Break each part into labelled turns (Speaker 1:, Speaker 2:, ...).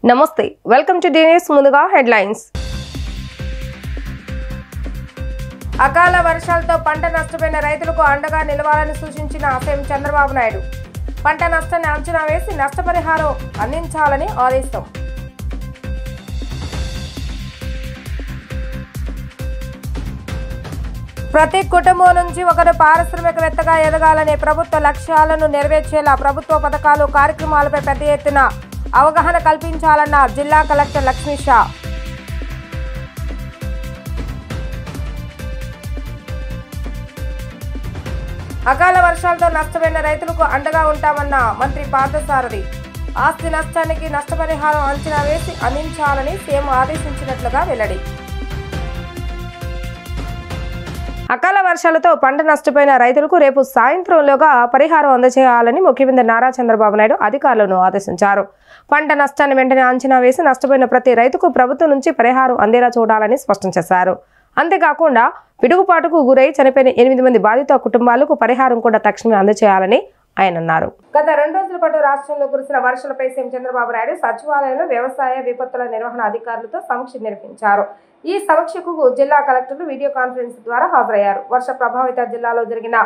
Speaker 1: నమస్తే welcome to news ముందుగా headlines అకాల వర్షాలతో పంట నష్టపోయిన రైతులకు అండగా నిలవాలని సూచించిన సీఎం చంద్రబాబు నాయుడు పంట నష్టాన్ని అంచనా వేసి నష్టపరిహారం అందించాలని ఆదేశం ప్రతి కుటుంబం నుంచి ఒకరు పారిశ్రామికవేత్తగా ఎదగాలనే ప్రభుత్వ లక్ష్యాలను నెరవేర్చేలా ప్రభుత్వ పథకాలు కార్యక్రమాలపై పెద్ద ఎత్తున అవగాహన కల్పించాలన్న జిల్లా కలెక్టర్ లక్ష్మీ షా అకాల వర్షాలతో నష్టపోయిన రైతులకు అండగా ఉంటామన్న మంత్రి పార్థసారథి ఆస్తి నష్టానికి నష్టపరిహారం అంచనా వేసి అందించాలని సీఎం ఆదేశించినట్లుగా వెల్లడి అకాల వర్షాలతో పంట నష్టపోయిన రైతులకు రేపు సాయంత్రంలోగా పరిహారం అందజేయాలని ముఖ్యమంత్రి నారా చంద్రబాబు నాయుడు అధికారులను ఆదేశించారు. పంట నష్టాన్ని వెంటనే అంచనా వేసి నష్టపోయిన ప్రతి రైతుకు ప్రభుత్వం నుంచి పరిహారం అందేలా చూడాలని స్పష్టం చేశారు. అంతేకాకుండా పిడుగుపాటుకు గురై చనిపోయిన 8 మంది బాధిత కుటుంబాలకు పరిహారం కూడా తక్షణమే అందజేయాలని ఆయన అన్నారు. గత 2 రోజుల పాటు రాష్ట్రంలో కురిసిన వర్షాలపై సీఎం చంద్రబాబు నాయుడు సచివాలయంలో వ్యవసాయ విపత్తుల నిర్వహణ అధికారులతో సమీక్ష నిర్వహించారు. ఈ సమీక్షకు జిల్లా కలెక్టర్లు వీడియో కాన్ఫరెన్స్ ద్వారా హాజరయ్యారు. వర్ష ప్రభావిత జిల్లాలో జరిగిన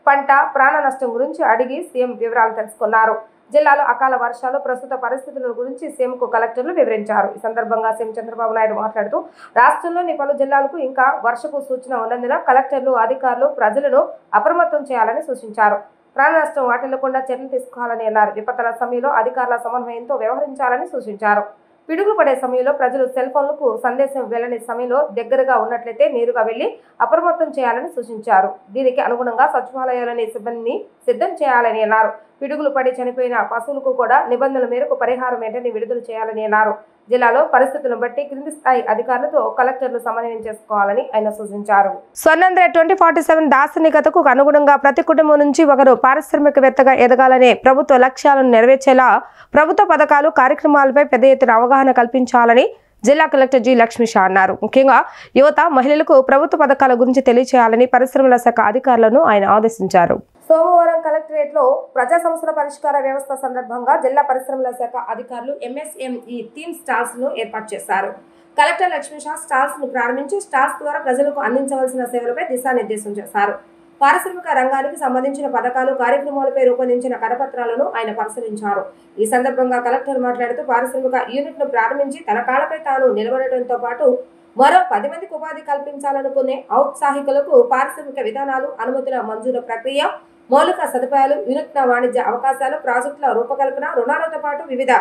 Speaker 1: పంట ప్రాణ నష్టం గురించి అడిగి సీఎం వివరాలు తెలుసుకున్నారు. జిల్లాలో అకాల వర్షాలు ప్రస్తుత పరిస్థితుల గురించి సీఎంకు కలెక్టర్లు వివరించారు. ఈ సందర్భంగా సీఎం చంద్రబాబు నాయుడు మాట్లాడుతూ రాష్ట్రంలోని పలు జిల్లాలకు ఇంకా వర్షపు సూచన ఉన్నందున కలెక్టర్లు అధికారులు ప్రజలను అప్రమత్తం చేయాలని సూచించారు. ప్రాణ నష్టం వాటిల్లకుండా చర్యలు తీసుకోవాలని అన్నారు. విపత్తుల సమయంలో అధికారుల సమన్వయంతో వ్యవహరించాలని సూచించారు. పిడుగులు పడే సమయంలో ప్రజలు సెల్ ఫోన్లకు సందేశం వెళ్లని సమయంలో దగ్గరగా ఉన్నట్లయితే నేరుగా వెళ్లి అప్రమత్తం చేయాలని సూచించారు. దీనికి అనుగుణంగా సచివాలయాల్లోని సిబ్బందిని సిద్ధం చేయాలని అన్నారు. పిడుగులు పడి చనిపోయిన పశువులకు కూడా నిబంధనల మేరకు పరిహారం వెంటనే విడుదల చేయాలని అన్నారు. జిల్లాలో పరిస్థితులను బట్టి క్రింది స్థాయి అధికారులతో కలెక్టర్లు సమన్వయం చేసుకోవాలని ఆయన సూచించారు. స్వర్ణాంధ్ర 2047 దార్శనికతకు అనుగుణంగా ప్రతి కుటుంబం నుంచి ఒకరు పారిశ్రామికవేత్తగా ఎదగాలనే ప్రభుత్వ లక్ష్యాలను నెరవేర్చేలా ప్రభుత్వ పథకాలు కార్యక్రమాలపై పెద్ద ఎత్తున అవగాహన కల్పించాలని జిల్లా కలెక్టర్ జి లక్ష్మీ షా అన్నారు. ముఖ్యంగా యువత మహిళలకు ప్రభుత్వ పథకాల గురించి తెలియచేయాలని పరిశ్రమల శాఖ అధికారులను ఆయన ఆదేశించారు. సోమవారం కలెక్టరేట్ లో ప్రజా సమస్యల పరిష్కార వ్యవస్థ సందర్భంగా జిల్లా పరిశ్రమల శాఖ అధికారులు ఎంఎస్ఎంఈ థీమ్ స్టాల్స్ ను ఏర్పాటు చేశారు. కలెక్టర్ లక్ష్మీ షా స్టాల్స్ ను ప్రారంభించి స్టాల్స్ ద్వారా ప్రజలకు అందించవలసిన సేవలపై దిశానిర్దేశం చేశారు. పారిశ్రామిక రంగానికి సంబంధించిన పథకాలు కార్యక్రమాలపై రూపొందించిన కరపత్రాలను ఆయన పరిశీలించారు. ఈ సందర్భంగా కలెక్టర్ మాట్లాడుతూ పారిశ్రామిక యూనిట్ ను ప్రారంభించి తన కాళ్లపై తాను నిలబడటంతో పాటు మరో 10 మందికి ఉపాధి కల్పించాలనుకునే ఔత్సాహికులకు పారిశ్రామిక విధానాలు, అనుమతుల మంజూరు ప్రక్రియ, మౌలిక సదుపాయాలు, వినూత్న వాణిజ్య అవకాశాలు, ప్రాజెక్టుల రూపకల్పన, రుణాలతో పాటు వివిధ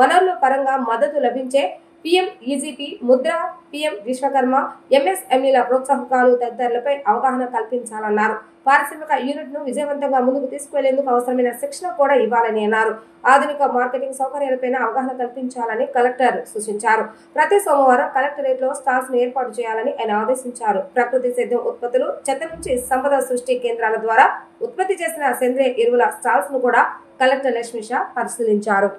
Speaker 1: వనరుల పరంగా మద్దతు లభించే PM EGP, Mudra, PM Vishwakarma, ఎంఎస్ఎంఈల ప్రోత్సాహకాలు తదితరులపై అవగాహన కల్పించాలన్నారు. పారిశ్రామిక యూనిట్ ను విజయవంతంగా ముందుకు తీసుకువెళ్లేందుకు అవసరమైన శిక్షణ కూడా ఇవ్వాలని అన్నారు. ఆధునిక మార్కెటింగ్ సౌకర్యాలపై అవగాహన కల్పించాలని కలెక్టర్ సూచించారు. ప్రతి సోమవారం కలెక్టరేట్ లో స్టాల్స్ ను ఏర్పాటు చేయాలని ఆయన ఆదేశించారు. ప్రకృతి సేద్యం ఉత్పత్తులు, చెత్త నుంచి సంపద సృష్టి కేంద్రాల ద్వారా ఉత్పత్తి చేసిన సేంద్రియ ఎరువుల స్టాల్స్ ను కూడా కలెక్టర్ లక్ష్మీ షా పరిశీలించారు.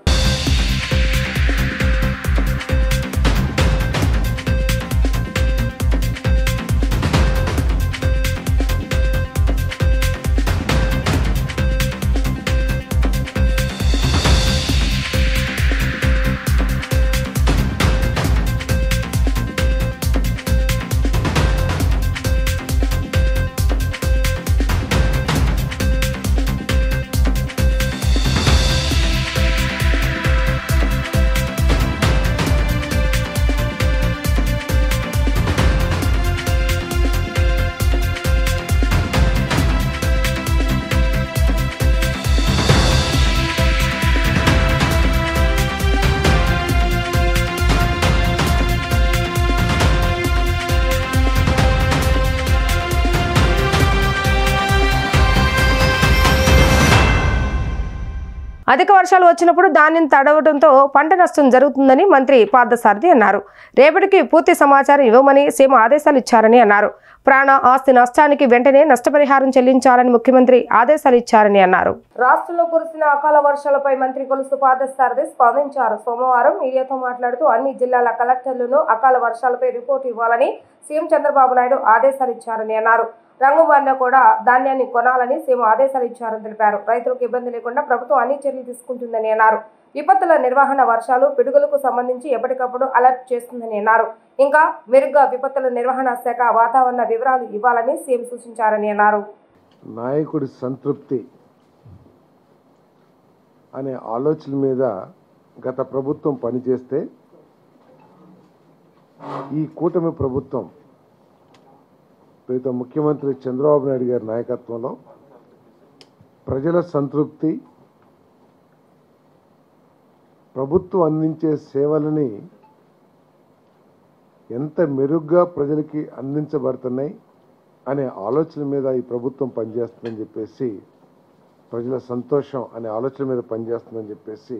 Speaker 1: అధిక వర్షాలు వచ్చినప్పుడు ధాన్యం తడవడంతో పంట నష్టం జరుగుతుందని మంత్రి పార్థసారథి అన్నారు. రేపటికి పూర్తి సమాచారం ఇవ్వమని సీఎం ఆదేశాలు ఇచ్చారని అన్నారు. ప్రాణ ఆస్తి నష్టానికి వెంటనే నష్టపరిహారం చెల్లించాలని ముఖ్యమంత్రి ఆదేశాలు ఇచ్చారని అన్నారు. రాష్ట్రంలో కురిసిన అకాల వర్షాలపై మంత్రి కొలుసు పార్థసారథి స్పందించారు. సోమవారం మీడియాతో మాట్లాడుతూ అన్ని జిల్లాల కలెక్టర్లను అకాల వర్షాలపై రిపోర్టు ఇవ్వాలని సీఎం చంద్రబాబు నాయుడు ఆదేశాలు ఇచ్చారని అన్నారు. రంగు మారినా కూడా ధాన్యాన్ని కొనాలని సీఎం ఆదేశాలు ఇచ్చారని తెలిపారు. రైతులకు ఇబ్బంది లేకుండా ప్రభుత్వం అన్ని చర్యలు తీసుకుంటుందని అన్నారు. విపత్తుల నిర్వహణ, వర్షాలు, పిడుగులకు సంబంధించి ఎప్పటికప్పుడు అలర్ట్ చేస్తుందని అన్నారు. ఇంకా మెరుగ్గా విపత్తుల నిర్వహణ శాఖ వాతావరణ వివరాలు ఇవ్వాలని సీఎం సూచించారని అన్నారు.
Speaker 2: నాయకుడి సంతృప్తి అనే ఆలోచన మీద గత ప్రభుత్వం పనిచేస్తే ఈ కూటమి ప్రభుత్వం ప్రీతం ముఖ్యమంత్రి చంద్రబాబు నాయుడు గారి నాయకత్వంలో ప్రజల సంతృప్తి, ప్రభుత్వం అందించే సేవలని ఎంత మెరుగ్గా ప్రజలకి అందించబడుతున్నాయి అనే ఆలోచన మీద ఈ ప్రభుత్వం పనిచేస్తుందని చెప్పేసి, ప్రజల సంతోషం అనే ఆలోచన మీద పనిచేస్తుందని చెప్పేసి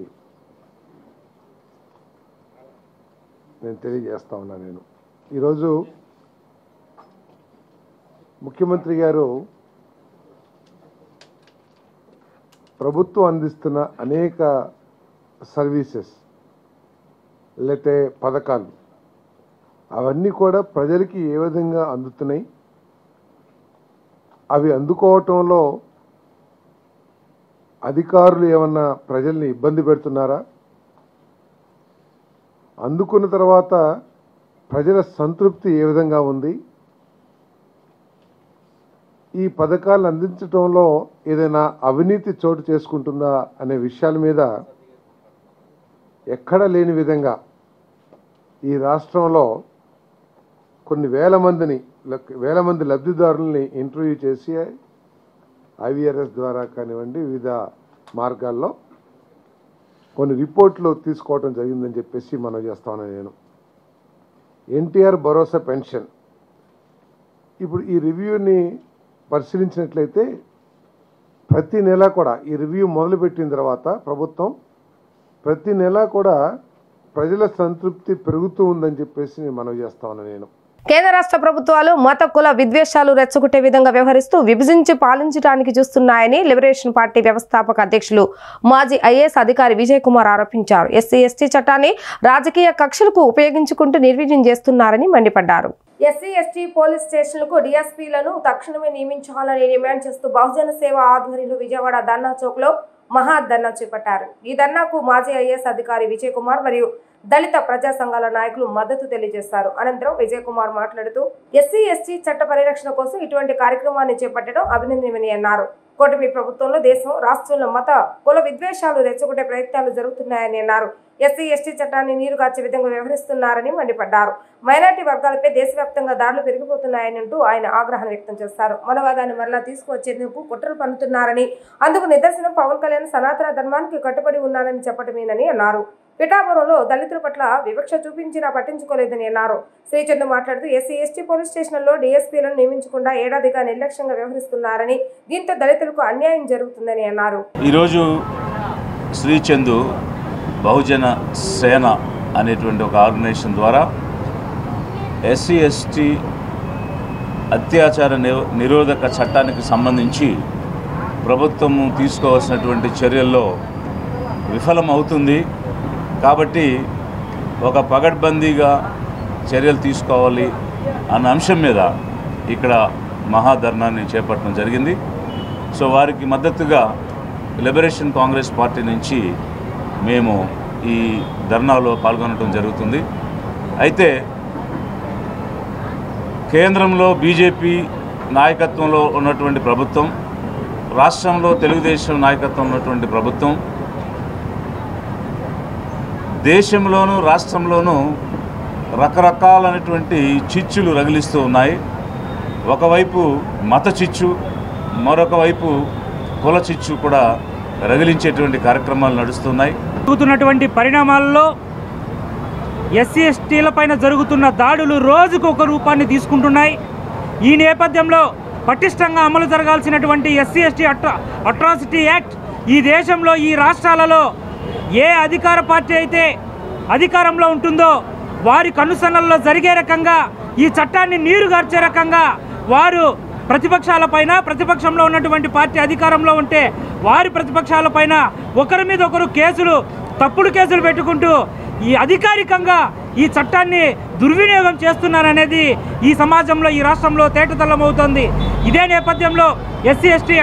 Speaker 2: నేను తెలియజేస్తా ఉన్నాను. నేను ఈరోజు ముఖ్యమంత్రి గారు ప్రభుత్వం అందిస్తున్న అనేక సర్వీసెస్ లేతే పథకాలు అవన్నీ కూడా ప్రజలకి ఏ విధంగా అందుతున్నాయి, అవి అందుకోవటంలో అధికారులు ఏమన్నా ప్రజల్ని ఇబ్బంది పెడుతున్నారా, అందుకున్న తర్వాత ప్రజల సంతృప్తి ఏ విధంగా ఉంది, ఈ పథకాలు అందించడంలో ఏదైనా అవినీతి చోటు చేసుకుంటుందా అనే విషయాల మీద ఎక్కడ లేని విధంగా ఈ రాష్ట్రంలో కొన్ని వేల మంది లబ్ధిదారుల్ని ఇంటర్వ్యూ చేసి IVRS ద్వారా కానివ్వండి వివిధ మార్గాల్లో కొన్ని రిపోర్ట్లు తీసుకోవడం జరిగిందని చెప్పేసి మనం చేస్తాను. నేను NTR భరోసా పెన్షన్ ఇప్పుడు ఈ రివ్యూని పరిశీలించినట్లయితే ప్రతి నెల కూడా ఈ రివ్యూ మొదలుపెట్టిన తర్వాత ప్రభుత్వం ప్రతి నెల కూడా ప్రజల సంతృప్తి పెరుగుతూ ఉందని చెప్పేసి మనం చేస్తాను. నేను
Speaker 1: కేంద్ర రాష్ట్ర ప్రభుత్వాలు మత కుల విద్వేషాలు రెచ్చగొట్టే విధంగా వ్యవహరిస్తూ విభజించి పాలించడానికి చూస్తున్నాయని లిబరేషన్ పార్టీ వ్యవస్థాపక అధ్యక్షులు మాజీ IAS అధికారి విజయ్ కుమార్ ఆరోపించారు. SC/ST చట్టాన్ని రాజకీయ కక్షలకు ఉపయోగించుకుంటూ నిర్వీర్యం చేస్తున్నారని మండిపడ్డారు. SC/ST పోలీస్ స్టేషన్లకు DSPలను తక్షణమే నియమించాలని డిమాండ్ చేస్తూ బహుజన సేవ ఆధ్వర్యంలో విజయవాడ ధర్నా చౌక్ లో మహా ధర్నా చేపట్టారు. ఈ ధర్నాకు మాజీ IAS అధికారి విజయ్ కుమార్ మరియు దళిత ప్రజా సంఘాల నాయకులు మద్దతు తెలియజేశారు. అనంతరం విజయ్ కుమార్ మాట్లాడుతూ SC/ST చట్ట పరిరక్షణ కోసం ఇటువంటి కార్యక్రమాన్ని చేపట్టడం అభినందనీయమని అన్నారు. కూటమి ప్రభుత్వంలో దేశం రాష్ట్రంలో మత కుల విద్వేషాలు రెచ్చగొట్టే ప్రయత్నాలు జరుగుతున్నాయని అన్నారు. SC/ST చట్టాన్ని నీరుగార్చే విధంగా వ్యవహరిస్తున్నారని మండిపడ్డారు. మైనార్టీ వర్గాలపై దేశవ్యాప్తంగా దాడులు పెరిగిపోతున్నాయని అంటూ ఆయన ఆగ్రహం వ్యక్తం చేశారు. మనవాదాన్ని మరలా తీసుకువచ్చేందుకు కుట్రలు పన్నుతున్నారని, అందుకు నిదర్శనం పవన్ కళ్యాణ్ సనాతన ధర్మానికి కట్టుబడి ఉన్నారని చెప్పడమేనని అన్నారు. పిఠాపురంలో దళితుల పట్ల వివక్ష చూపించినా పట్టించుకోలేదని అన్నారు. శ్రీచంద్ర మాట్లాడుతూ SC/ST పోలీస్ స్టేషన్లలో DSPలను నియమించకుండా ఏడాదిగా నిర్లక్ష్యంగా వ్యవహరిస్తున్నారని, దీంతో దళితులకు అన్యాయం జరుగుతుందని అన్నారు.
Speaker 3: ఈరోజు శ్రీచందు బహుజన సేన అనేటువంటి ఒక ఆర్గనైజేషన్ ద్వారా SC/ST అత్యాచార నిరోధక చట్టానికి సంబంధించి ప్రభుత్వము తీసుకోవాల్సినటువంటి చర్యల్లో విఫలమవుతుంది కాబట్టి ఒక పగడ్బందీగా చర్యలు తీసుకోవాలి అన్న అంశం మీద ఇక్కడ మహాధర్నాన్ని చేపట్టడం జరిగింది. సో వారికి మద్దతుగా లిబరేషన్ కాంగ్రెస్ పార్టీ నుంచి మేము ఈ ధర్నాలో పాల్గొనడం జరుగుతుంది. అయితే కేంద్రంలో బీజేపీ నాయకత్వంలో ఉన్నటువంటి ప్రభుత్వం, రాష్ట్రంలో తెలుగుదేశం నాయకత్వం ఉన్నటువంటి ప్రభుత్వం దేశంలోనూ రాష్ట్రంలోనూ రకరకాలైనటువంటి చిచ్చులు రగిలిస్తూ ఉన్నాయి. ఒకవైపు మత చిచ్చు, మరొక వైపు కుల చిచ్చు కూడా రగిలించేటువంటి కార్యక్రమాలు నడుస్తున్నాయి.
Speaker 4: జరుగుతున్నటువంటి పరిణామాల్లో SC/STల పైన జరుగుతున్న దాడులు రోజుకు ఒక రూపాన్ని తీసుకుంటున్నాయి. ఈ నేపథ్యంలో పటిష్టంగా అమలు జరగాల్సినటువంటి SC/ST అట్రాసిటీ యాక్ట్ ఈ దేశంలో ఈ రాష్ట్రాలలో ఏ అధికార పార్టీ అయితే అధికారంలో ఉంటుందో వారి కనుసన్నల్లో జరిగే రకంగా ఈ చట్టాన్ని నీరుగార్చే రకంగా వారు ప్రతిపక్షాలపైన, ప్రతిపక్షంలో ఉన్నటువంటి పార్టీ అధికారంలో ఉంటే వారి ప్రతిపక్షాలపైన ఒకరి మీద ఒకరు కేసులు, తప్పుడు కేసులు పెట్టుకుంటూ ఈ అధికారికంగా ఈ చట్టాన్ని దుర్వినియోగం చేస్తున్నారనేది ఈ సమాజంలో ఈ రాష్ట్రంలో తేటతెల్లమవుతోంది. ఇదే నేపథ్యంలో ఎస్సీ ఎస్టీ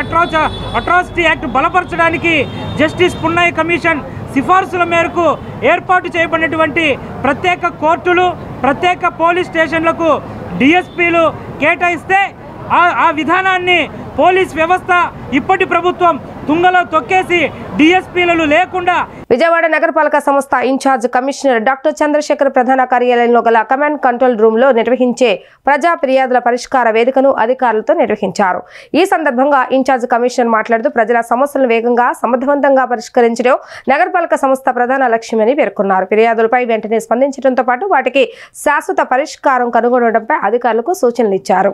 Speaker 4: అట్రాసిటీ యాక్ట్ బలపరచడానికి జస్టిస్ పున్నయ్య కమిషన్ సిఫార్సుల మేరకు ఏర్పాటు చేయబడినటువంటి ప్రత్యేక కోర్టులు, ప్రత్యేక పోలీస్ స్టేషన్లకు డిఎస్పీలు కేటాయిస్తే ఆ విధానాన్ని పోలీస్ వ్యవస్థ ఇప్పటి ప్రభుత్వం తుంగలో తొక్కేసి డిఎస్పీలు లేకుండా
Speaker 1: విజయవాడ నగరపాలక సంస్థ ఇన్ఛార్జ్ కమిషనర్ డాక్టర్ చంద్రశేఖర్ ప్రధాన కార్యాలయంలో గల కమాండ్ కంట్రోల్ రూమ్ లో నిర్వహించే ప్రజా ఫిర్యాదుల పరిష్కార వేదికను అధికారులతో నిర్వహించారు. ఈ సందర్భంగా ఇన్ఛార్జ్ కమిషనర్ మాట్లాడుతూ ప్రజల సమస్యలను వేగంగా సమర్థవంతంగా పరిష్కరించడం నగరపాలక సంస్థ ప్రధాన లక్ష్యమని పేర్కొన్నారు. ఫిర్యాదులపై వెంటనే స్పందించడంతో పాటు వాటికి శాశ్వత పరిష్కారం కనుగొనడంపై అధికారులకు సూచనలు ఇచ్చారు.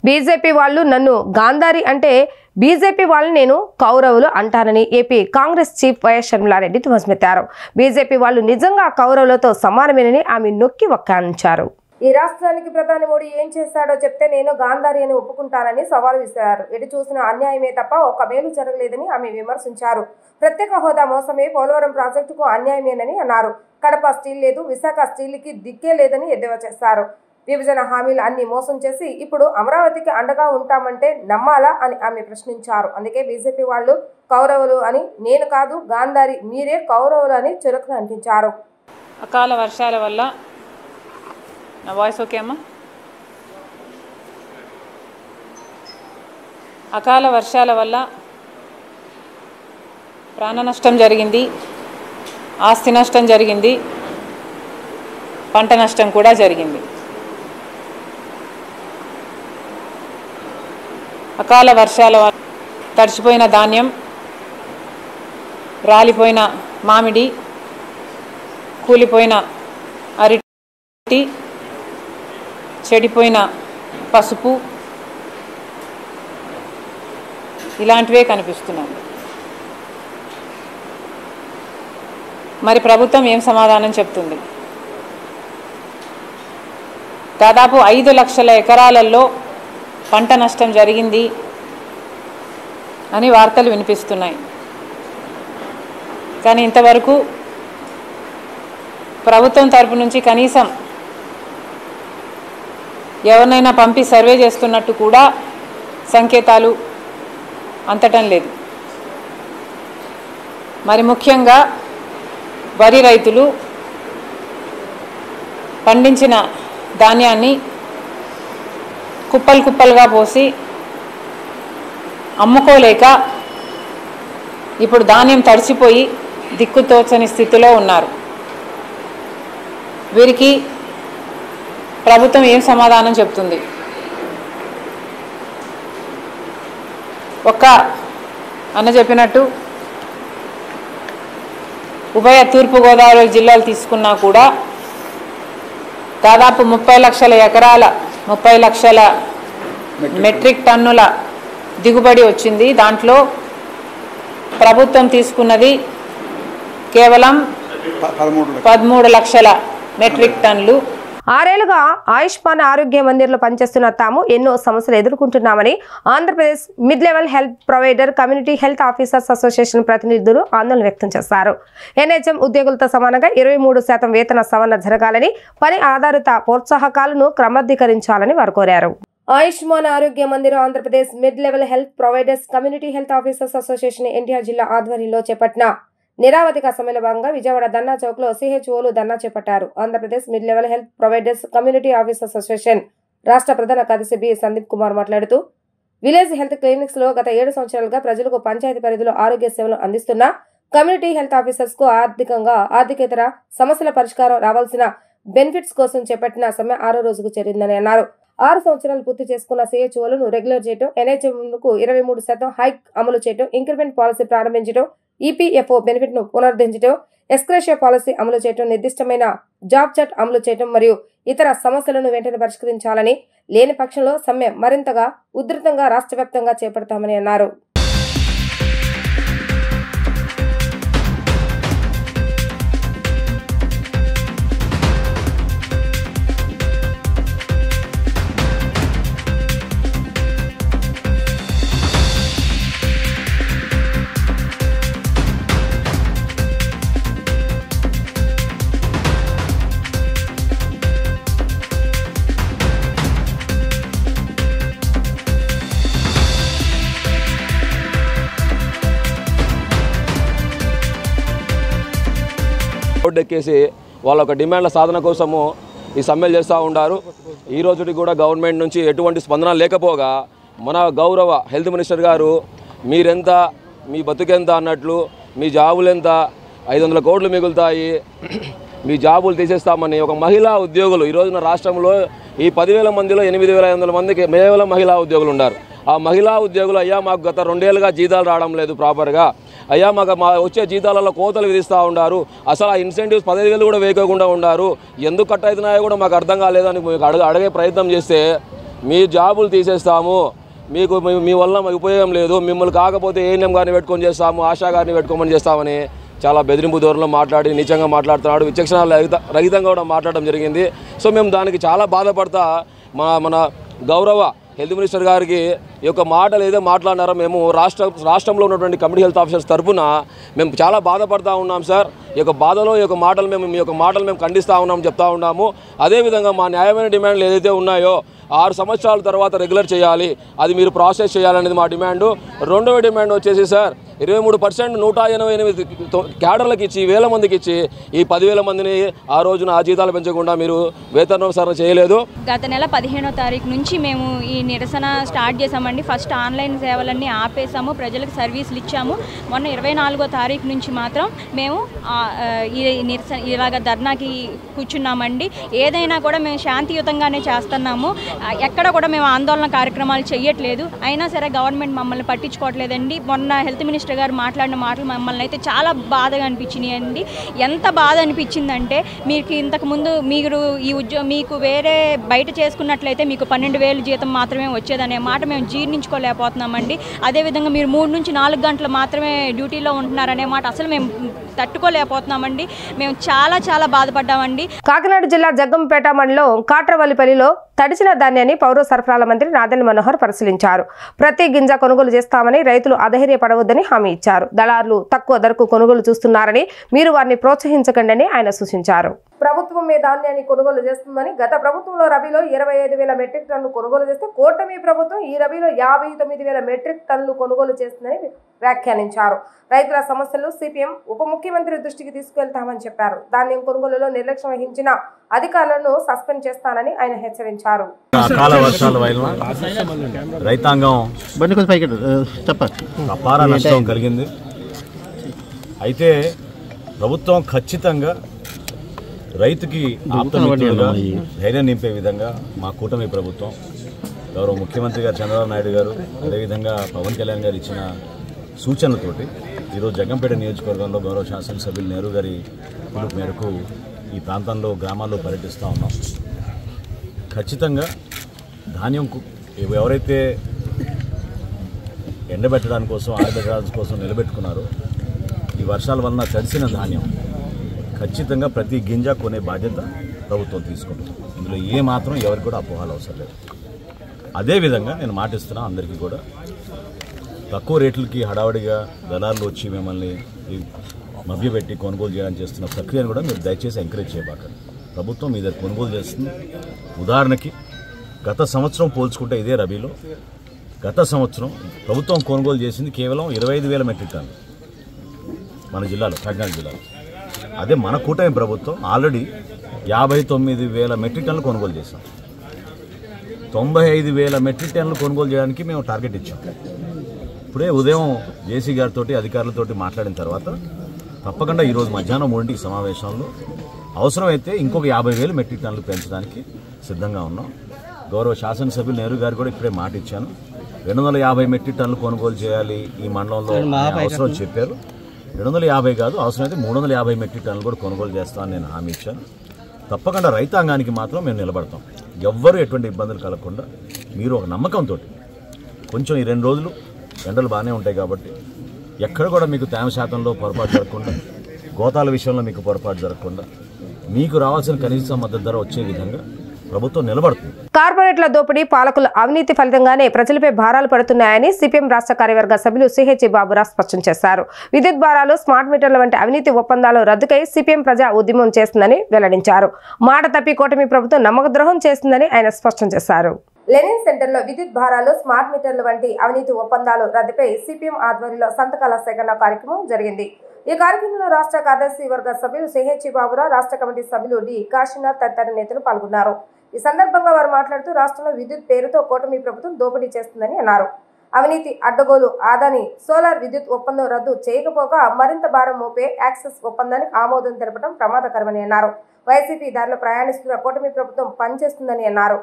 Speaker 1: బీజేపీ వాళ్ళు నన్ను గాంధారి అంటే బీజేపీ వాళ్ళు నేను కౌరవులు అంటానని AP Congress chief YS Sharmila Reddy ధ్వజమెత్తారు. బీజేపీ వాళ్ళు నిజంగా కౌరవులతో సమానమేనని ఆమె నొక్కి వక్కాణించారు. ఈ రాష్ట్రానికి ప్రధాని మోడీ ఏం చేస్తాడో చెప్తే నేను గాంధారి అని ఒప్పుకుంటానని సవాల్ విసిరారు. ఎటు చూసిన అన్యాయమే తప్ప ఒక్క మేలు జరగలేదని ఆమె విమర్శించారు. ప్రత్యేక హోదా మోసమే, పోలవరం ప్రాజెక్టుకు అన్యాయమేనని అన్నారు. కడప స్టీల్ లేదు, విశాఖ స్టీల్కి దిక్కే లేదని ఎద్దేవా చేశారు. విభజన హామీలు అన్ని మోసం చేసి ఇప్పుడు అమరావతికి అండగా ఉంటామంటే నమ్మాలా అని ఆమె ప్రశ్నించారు. అందుకే బీజేపీ వాళ్ళు కౌరవులు అని, నేను కాదు గాంధారి మీరే కౌరవులు అని చురుకును అంటించారు.
Speaker 5: అకాల వర్షాల వల్ల నా వాయిస్ ఓకే అమ్మా? అకాల వర్షాల వల్ల ప్రాణ నష్టం జరిగింది, ఆస్తి నష్టం జరిగింది, పంట నష్టం కూడా జరిగింది. అకాల వర్షాల వల్ల తడిచిపోయిన ధాన్యం, రాలిపోయిన మామిడి, కూలిపోయిన అరటి, చెడిపోయిన పసుపు ఇలాంటివే కనిపిస్తున్నాయి. మరి ప్రభుత్వం ఏం సమాధానం చెప్తుంది? దాదాపు 5 లక్షల ఎకరాలలో పంట నష్టం జరిగింది అని వార్తలు వినిపిస్తున్నాయి. కానీ ఇంతవరకు ప్రభుత్వం తరపు నుంచి కనీసం ఎవరినైనా పంపి సర్వే చేస్తున్నట్టు కూడా సంకేతాలు అందటం లేదు. మరి ముఖ్యంగా వరి రైతులు పండించిన ధాన్యాన్ని కుప్పలు కుప్పలుగా పోసి అమ్ముకోలేక ఇప్పుడు ధాన్యం తడిసిపోయి దిక్కుతోచని స్థితిలో ఉన్నారు. వీరికి ప్రభుత్వం ఏం సమాధానం చెప్తుంది? ఒక్క అన్న చెప్పినట్టు ఉభయ తూర్పుగోదావరి జిల్లాలు తీసుకున్నా కూడా దాదాపు 30 లక్షల ఎకరాల 30 లక్షల మెట్రిక్ టన్నుల దిగుబడి వచ్చింది. దాంట్లో ప్రభుత్వం తీసుకున్నది కేవలం 13 లక్షల మెట్రిక్ టన్నులు.
Speaker 1: 6 ఏళ్లుగా ఆయుష్మాన్ ఆరోగ్య మందిర్లో పనిచేస్తున్న తాము ఎన్నో సమస్యలు ఎదుర్కొంటున్నామని Andhra Pradesh mid level health provider community health officers association ప్రతినిధులు ఆందోళన వ్యక్తం చేశారు. ఎన్హెచ్ఎం ఉద్యోగులతో సమానంగా 23% వేతన సవరణ జరగాలని, పని ఆధారిత ప్రోత్సాహకాలను క్రమబద్ధీకరించాలని వారు కోరారు. ఆయుష్మాన్ ఆరోగ్య Mandir Andhra Pradesh mid level health providers community health officers association NTR జిల్లా ఆధ్వర్యంలో చేపట్టిన నిరావధిక సమ్మెలో భాగంగా విజయవాడ ధర్నా చౌక్ లో CHOలు ధర్నా చేపట్టారు. Andhra Pradesh mid level health providers community officers association రాష్ట్ర ప్రధాన కార్యదర్శి బి సందీప్ కుమార్ మాట్లాడుతూ విలేజ్ హెల్త్ క్లినిక్స్ లో గత 7 సంవత్సరాలుగా ప్రజలకు పంచాయతీ పరిధిలో ఆరోగ్య సేవలు అందిస్తున్న కమ్యూనిటీ హెల్త్ ఆఫీసర్స్ కు ఆర్థికేతర సమస్యల పరిష్కారం రావాల్సిన బెనిఫిట్స్ కోసం చేపట్టిన సమ్మె 6వ రోజుకు చేరిందని అన్నారు. 6 సంవత్సరాలు పూర్తి చేసుకున్న CHOలను రెగ్యులర్ చేయడం, NHMకు 23% హైక్ అమలు చేయడం, ఇంక్రిమెంట్ పాలసీ ప్రారంభించడం, EPFO బెనిఫిట్ ను పునరుద్ధరించడం, ఎక్స్గ్రేషియా పాలసీ అమలు చేయడం, నిర్దిష్టమైన జాబ్ చార్ట్ అమలు చేయడం మరియు ఇతర సమస్యలను వెంటనే పరిష్కరించాలని, లేని పక్షంలో సమ్మె మరింతగా ఉధృతంగా రాష్ట్ర వ్యాప్తంగా చేపడతామని అన్నారు.
Speaker 6: ఎక్కేసి వాళ్ళ ఒక డిమాండ్ల సాధన కోసము ఈ సమ్మెలు చేస్తూ ఉంటారు. ఈ రోజుకి కూడా గవర్నమెంట్ నుంచి ఎటువంటి స్పందన లేకపోగా మన గౌరవ హెల్త్ మినిస్టర్ గారు మీరెంత, మీ బతుకెంత అన్నట్లు, మీ జాబులు ఎంత, 500 కోట్లు మిగులుతాయి, మీ జాబులు తీసేస్తామని ఒక మహిళా ఉద్యోగులు ఈ రోజున రాష్ట్రంలో ఈ 10,000 మందిలో 8,500 మందికి కేవలం మహిళా ఉద్యోగులు ఉన్నారు. ఆ మహిళా ఉద్యోగులు అయ్యా మాకు గత 2 ఏళ్ళుగా జీతాలు రావడం లేదు ప్రాపర్గా, అయ్యా మాకు వచ్చే జీతాలలో కోతలు విధిస్తూ ఉన్నారు, అసలు ఆ ఇన్సెంటివ్స్ 15,000 కూడా వేయకుండా ఉన్నారు, ఎందుకు కట్ అవుతున్నాయో కూడా మాకు అర్థం కాలేదని మీకు అడిగే ప్రయత్నం చేస్తే మీ జాబులు తీసేస్తాము, మీకు మీ వల్ల ఉపయోగం లేదు, మిమ్మల్ని కాకపోతే ఏఎన్ఎం గారిని పెట్టుకొని చేస్తాము, ఆశా గారిని పెట్టుకోమని చేస్తామని చాలా బెదిరింపు ధోరణిలో మాట్లాడి నీచంగా మాట్లాడుతున్నాడు. విచక్షణ రహితంగా కూడా మాట్లాడడం జరిగింది. సో మేము దానికి చాలా బాధపడతా మన గౌరవ హెల్త్ మినిస్టర్ గారికి ఈ యొక్క మాటలు ఏదో మాట్లాడినారో మేము రాష్ట్రంలో ఉన్నటువంటి కమ్యూనిటీ హెల్త్ ఆఫీసర్స్ తరఫున మేము చాలా బాధపడతా ఉన్నాం సార్. ఈ యొక్క బాధలో ఈ యొక్క మాటలు మీ యొక్క మాటలు మేము ఖండిస్తూ ఉన్నాం, చెప్తా ఉన్నాము. అదేవిధంగా మా న్యాయమైన డిమాండ్లు ఏదైతే ఉన్నాయో 6 సంవత్సరాల తర్వాత రెగ్యులర్ చేయాలి, అది మీరు ప్రాసెస్ చేయాలనేది మా డిమాండు. రెండవ డిమాండ్ వచ్చేసి సార్ 23% 188 క్యాడర్లకు ఇచ్చి 1000 మందికి ఇచ్చి ఈ 10,000 మందిని ఆ రోజున ఆ జీతాలు పెంచకుండా మీరు వేతనోత్సరణ చేయలేదు.
Speaker 7: గత నెల 15వ తారీఖు నుంచి మేము ఈ నిరసన స్టార్ట్ చేసామండి. ఫస్ట్ ఆన్లైన్ సేవలన్నీ ఆపేసాము, ప్రజలకు సర్వీసులు ఇచ్చాము. మొన్న 24వ తారీఖు నుంచి మాత్రం మేము ఈ నిరసన ఇలాగ ధర్నాకి కూర్చున్నామండి. ఏదైనా కూడా మేము శాంతియుతంగానే చేస్తున్నాము, ఎక్కడ కూడా మేము ఆందోళన కార్యక్రమాలు చేయట్లేదు. అయినా సరే గవర్నమెంట్ మమ్మల్ని పట్టించుకోవట్లేదండి. మొన్న హెల్త్ మినిస్టర్ గారు మాట్లాడిన మాటలు మమ్మల్ని అయితే చాలా బాధగా అనిపించినాయి అండి. ఎంత బాధ అనిపించిందంటే, మీకు ఇంతకుముందు మీకు వేరే బయట చేసుకున్నట్లయితే మీకు 12,000 జీతం మాత్రమే వచ్చేదనే మాట మేము జీర్ణించుకోలేకపోతున్నామండి. అదేవిధంగా మీరు 3 నుంచి 4 గంటలు మాత్రమే డ్యూటీలో ఉంటున్నారనే మాట అసలు మేము తట్టుకోలేకపోతున్నామండి. మేము చాలా బాధపడ్డామండి.
Speaker 1: కాకినాడ జిల్లా జగ్గంపేట మండలం కాట్రవల్లిపల్లిలో తడిచిన ధాన్యాన్ని పౌర సరఫరాల మంత్రి నాదెండ్ల మనోహర్ పరిశీలించారు. ప్రతి గింజ కొనుగోలు చేస్తామని, రైతులు అధైర్యపడవద్దని హామీ ఇచ్చారు. దళారులు తక్కువ ధరకు కొనుగోలు చూస్తున్నారని, మీరు వారిని ప్రోత్సహించకండి అని ఆయన సూచించారు. ప్రభుత్వం మీ ధాన్యాన్ని కొనుగోలు చేస్తుందని, గత ప్రభుత్వంలో రబీలో 25,000 మెట్రిక్ టన్నులు కొనుగోలు చేస్తే కూటమి ప్రభుత్వం ఈ రబీలో 59,000 మెట్రిక్ టన్నులు కొనుగోలు చేస్తుందని వ్యాఖ్యానించారు. రైతుల సమస్యలు CPM ఉప ముఖ్యమంత్రి దృష్టికి తీసుకెళ్తామని చెప్పారు. ధాన్యం కొనుగోలులో నిర్లక్ష్యం వహించిన అధికారులను సస్పెండ్ చేస్తానని ఆయన హెచ్చరించారు.
Speaker 8: అకాల వర్షాల వల్ల రైతాంగం అపార నష్టం కలిగింది. అయితే ప్రభుత్వం ఖచ్చితంగా రైతుకి ఆప్తమిత్రులుగా ధైర్యం నింపే విధంగా మా కూటమి ప్రభుత్వం, గౌరవ ముఖ్యమంత్రి గారు చంద్రబాబు నాయుడు గారు, అదేవిధంగా పవన్ కళ్యాణ్ గారు ఇచ్చిన సూచనలతోటి ఈరోజు జగ్గంపేట నియోజకవర్గంలో గౌరవ శాసనసభ్యులు నెహ్రూ గారి పిలుపు మేరకు ఈ ప్రాంతంలో గ్రామాల్లో పర్యటిస్తూ ఉన్నాం. ఖచ్చితంగా ధాన్యం ఎవరైతే ఎండబెట్టడానికి కోసం ఆరబెట్టడానికి కోసం నిలబెట్టుకున్నారో ఈ వర్షాల వలన తడిసిన ధాన్యం ఖచ్చితంగా ప్రతి గింజ కొనే బాధ్యత ప్రభుత్వం తీసుకుంటుంది. ఇందులో ఏమాత్రం ఎవరికి కూడా అపోహలు అవసరం లేదు. అదేవిధంగా నేను మాటిస్తున్నా అందరికీ కూడా తక్కువ రేట్లకి హడావడిగా దళారులు వచ్చి మిమ్మల్ని మభ్యపెట్టి కొనుగోలు చేయడానికి చేస్తున్న ప్రక్రియను కూడా మీరు దయచేసి ఎంకరేజ్ చేయబాకండి. ప్రభుత్వం మీ దగ్గర కొనుగోలు చేస్తుంది. ఉదాహరణకి గత సంవత్సరం పోల్చుకుంటే ఇదే రబీలో గత సంవత్సరం ప్రభుత్వం కొనుగోలు చేసింది కేవలం 25,000 మెట్రిక్ టన్నులు మన జిల్లాలో, కాకినాడ జిల్లాలో. అదే మన కూటమి ప్రభుత్వం ఆల్రెడీ 59,000 మెట్రిక్ టన్నులు కొనుగోలు చేశాం. 95,000 మెట్రిక్ టన్నులు కొనుగోలు చేయడానికి మేము టార్గెట్ ఇచ్చాం. ఇప్పుడే ఉదయం జేసీ గారితో అధికారులతో మాట్లాడిన తర్వాత తప్పకుండా ఈరోజు మధ్యాహ్నం 3ంటికి సమావేశంలో అవసరమైతే ఇంకొక 50,000 మెట్రిక్ టన్నులు పెంచడానికి సిద్ధంగా ఉన్నాం. గౌరవ శాసనసభ్యులు నెహ్రూ గారు కూడా ఇప్పుడే మాట ఇచ్చాను. 250 మెట్రిక్ టన్నులు కొనుగోలు చేయాలి ఈ మండలంలో అవసరం చెప్పారు. 250 కాదు, అవసరమైతే 350 మెట్రిక్ టన్నులు కూడా కొనుగోలు చేస్తామని నేను హామీ ఇచ్చాను. తప్పకుండా రైతాంగానికి మాత్రం మేము నిలబడతాం. ఎవ్వరూ ఎటువంటి ఇబ్బందులు కలగకుండా మీరు ఒక నమ్మకంతో కొంచెం ఈ 2 రోజులు ఎండలు బాగానే ఉంటాయి కాబట్టి ఎక్కడ కూడా మీకు తేమ శాతంలో పొరపాటు జరగకుండా, గోతాల విషయంలో మీకు పొరపాటు జరగకుండా మీకు రావాల్సిన కనీస మద్దతు ధర వచ్చే విధంగా ప్రభుత్వం నిలబడుతుంది.
Speaker 1: కార్పొరేట్ల దోపిడీ, పాలకుల అవినీతి ఫలితంగానే ప్రజలపై భారాలు పడుతున్నాయని సిపిఎం రాష్ట్ర కార్యవర్గ సభ్యులు సిహెచ్ బాబురావు స్పష్టం చేశారు. విద్యుత్ భారాలు, స్మార్ట్ మీటర్ల వంటి అవినీతి ఒప్పందాలు రద్దుకై సిపిఎం ప్రజా ఉద్యమం చేస్తుందని వెల్లడించారు. మాట తప్పి కూటమి ప్రభుత్వం నమ్మకద్రోహం చేస్తుందని ఆయన స్పష్టం చేశారు. లెనిన్ సెంటర్లో విద్యుత్ భారాలు, స్మార్ట్ మీటర్ల వంటి అవినీతి ఒప్పందాలు రద్దుపై సిపిఎం ఆధ్వర్యంలో సంతకాల సేకరణ కార్యక్రమం జరిగింది. ఈ కార్యక్రమంలో రాష్ట్ర కార్యదర్శి వర్గ సభ్యులు సిహెచ్ బాబురావు, రాష్ట్ర కమిటీ సభ్యులు డి కాశీనాథ్ తదితర నేతలు పాల్గొన్నారు. ఈ సందర్భంగా వారు మాట్లాడుతూ రాష్ట్రంలో విద్యుత్ పేరుతో కూటమి ప్రభుత్వం దోపిడీ చేస్తుందని అన్నారు. అవినీతి అడ్డగోలు ఆదాని సోలార్ విద్యుత్ ఒప్పందం రద్దు చేయకపోగా మరింత భారం మోపే యాక్సెస్ ఒప్పందానికి ఆమోదం తెలపడం ప్రమాదకరమని అన్నారు. వైసీపీ దారిలో ప్రయాణిస్తున్న కూటమి ప్రభుత్వం పనిచేస్తుందని అన్నారు.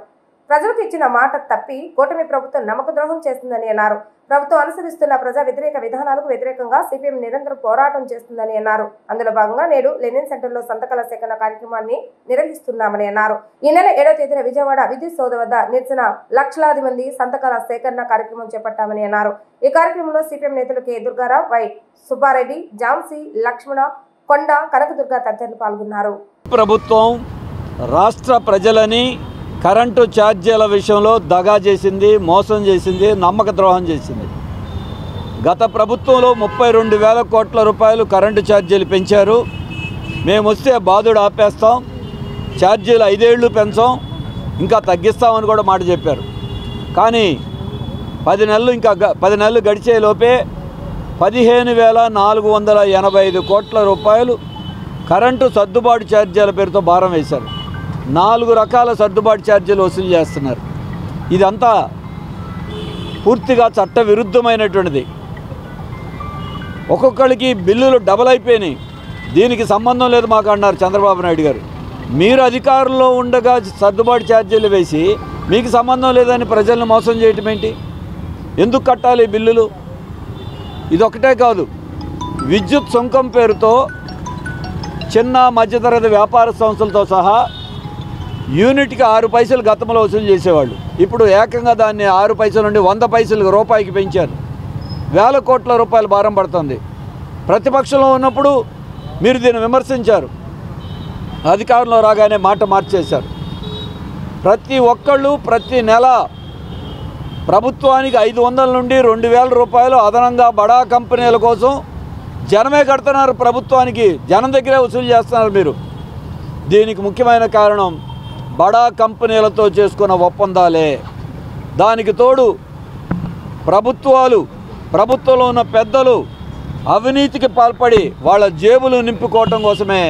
Speaker 1: ప్రజలకు ఇచ్చిన మాట తప్పి కూటమి ప్రభుత్వం నమ్మకద్రోహం చేస్తుందని అన్నారు. ప్రభుత్వం అనుసరిస్తున్న ప్రజా వ్యతిరేక విధానాలకు వ్యతిరేకంగా సిపిఎం నిరంతరం పోరాటం చేస్తుందని అన్నారు. అందులో భాగంగా నేడు లెనిన్ సెంటర్లో సంతకాల సేకరణ కార్యక్రమాన్ని నిర్వహిస్తున్నామని అన్నారు. ఈ నెల 7వ తేదీన విజయవాడ విద్యుత్ సౌధ వద్ద నిరసన లక్షలాది మంది సంతకాల సేకరణ కార్యక్రమం చేపట్టామని అన్నారు. ఈ కార్యక్రమంలో సిపిఎం నేతలు కె దుర్గారావు, వై సుబ్బారెడ్డి, జాన్సీ, లక్ష్మణ, కొండ, కనకదుర్గ తదితరులు పాల్గొన్నారు.
Speaker 9: ప్రభుత్వం రాష్ట్ర ప్రజలని కరెంటు ఛార్జీల విషయంలో దగా చేసింది, మోసం చేసింది, నమ్మక ద్రోహం చేసింది. గత ప్రభుత్వంలో 32,000 కోట్ల రూపాయలు కరెంటు ఛార్జీలు పెంచారు. మేము వస్తే బాధుడు ఆపేస్తాం, ఛార్జీలు 5 ఏళ్ళు పెంచాం, ఇంకా తగ్గిస్తామని కూడా మాట చెప్పారు. కానీ 10 నెలలు గడిచే లోపే 15,485 కోట్ల రూపాయలు కరెంటు సర్దుబాటు ఛార్జీల పేరుతో భారం వేశారు. 4 రకాల సర్దుబాటు ఛార్జీలు వసూలు చేస్తున్నారు. ఇదంతా పూర్తిగా చట్ట విరుద్ధమైనటువంటిది. ఒక్కొక్కరికి బిల్లులు డబల్ అయిపోయినాయి. దీనికి సంబంధం లేదు మాకు అన్నారు చంద్రబాబు నాయుడు గారు. మీరు అధికారంలో ఉండగా సర్దుబాటు ఛార్జీలు వేసి మీకు సంబంధం లేదని ప్రజలను మోసం చేయటం ఏంటి? ఎందుకు కట్టాలి బిల్లులు? ఇదొకటే కాదు, విద్యుత్ సుంకం పేరుతో చిన్న మధ్యతరగతి వ్యాపార సంస్థలతో సహా యూనిట్కి 6 పైసలు గతంలో వసూలు చేసేవాళ్ళు. ఇప్పుడు ఏకంగా దాన్ని 6 పైసల నుండి 100 పైసలు రూపాయికి పెంచారు. 1,000 కోట్ల రూపాయలు భారం పడుతుంది. ప్రతిపక్షంలో ఉన్నప్పుడు మీరు దీన్ని విమర్శించారు, అధికారంలో రాగానే మాట మార్చేశారు. ప్రతి ఒక్కళ్ళు ప్రతి నెల ప్రభుత్వానికి 500 నుండి 2,000 రూపాయలు అదనంగా బడా కంపెనీల కోసం జనమే కడుతున్నారు. ప్రభుత్వానికి జనం దగ్గరే వసూలు చేస్తున్నారు మీరు. దీనికి ముఖ్యమైన కారణం బడా కంపెనీలతో చేసుకున్న ఒప్పందాలే. దానికి తోడు ప్రభుత్వంలో ఉన్న పెద్దలు అవినీతికి పాల్పడి వాళ్ళ జేబులు నింపుకోవటం కోసమే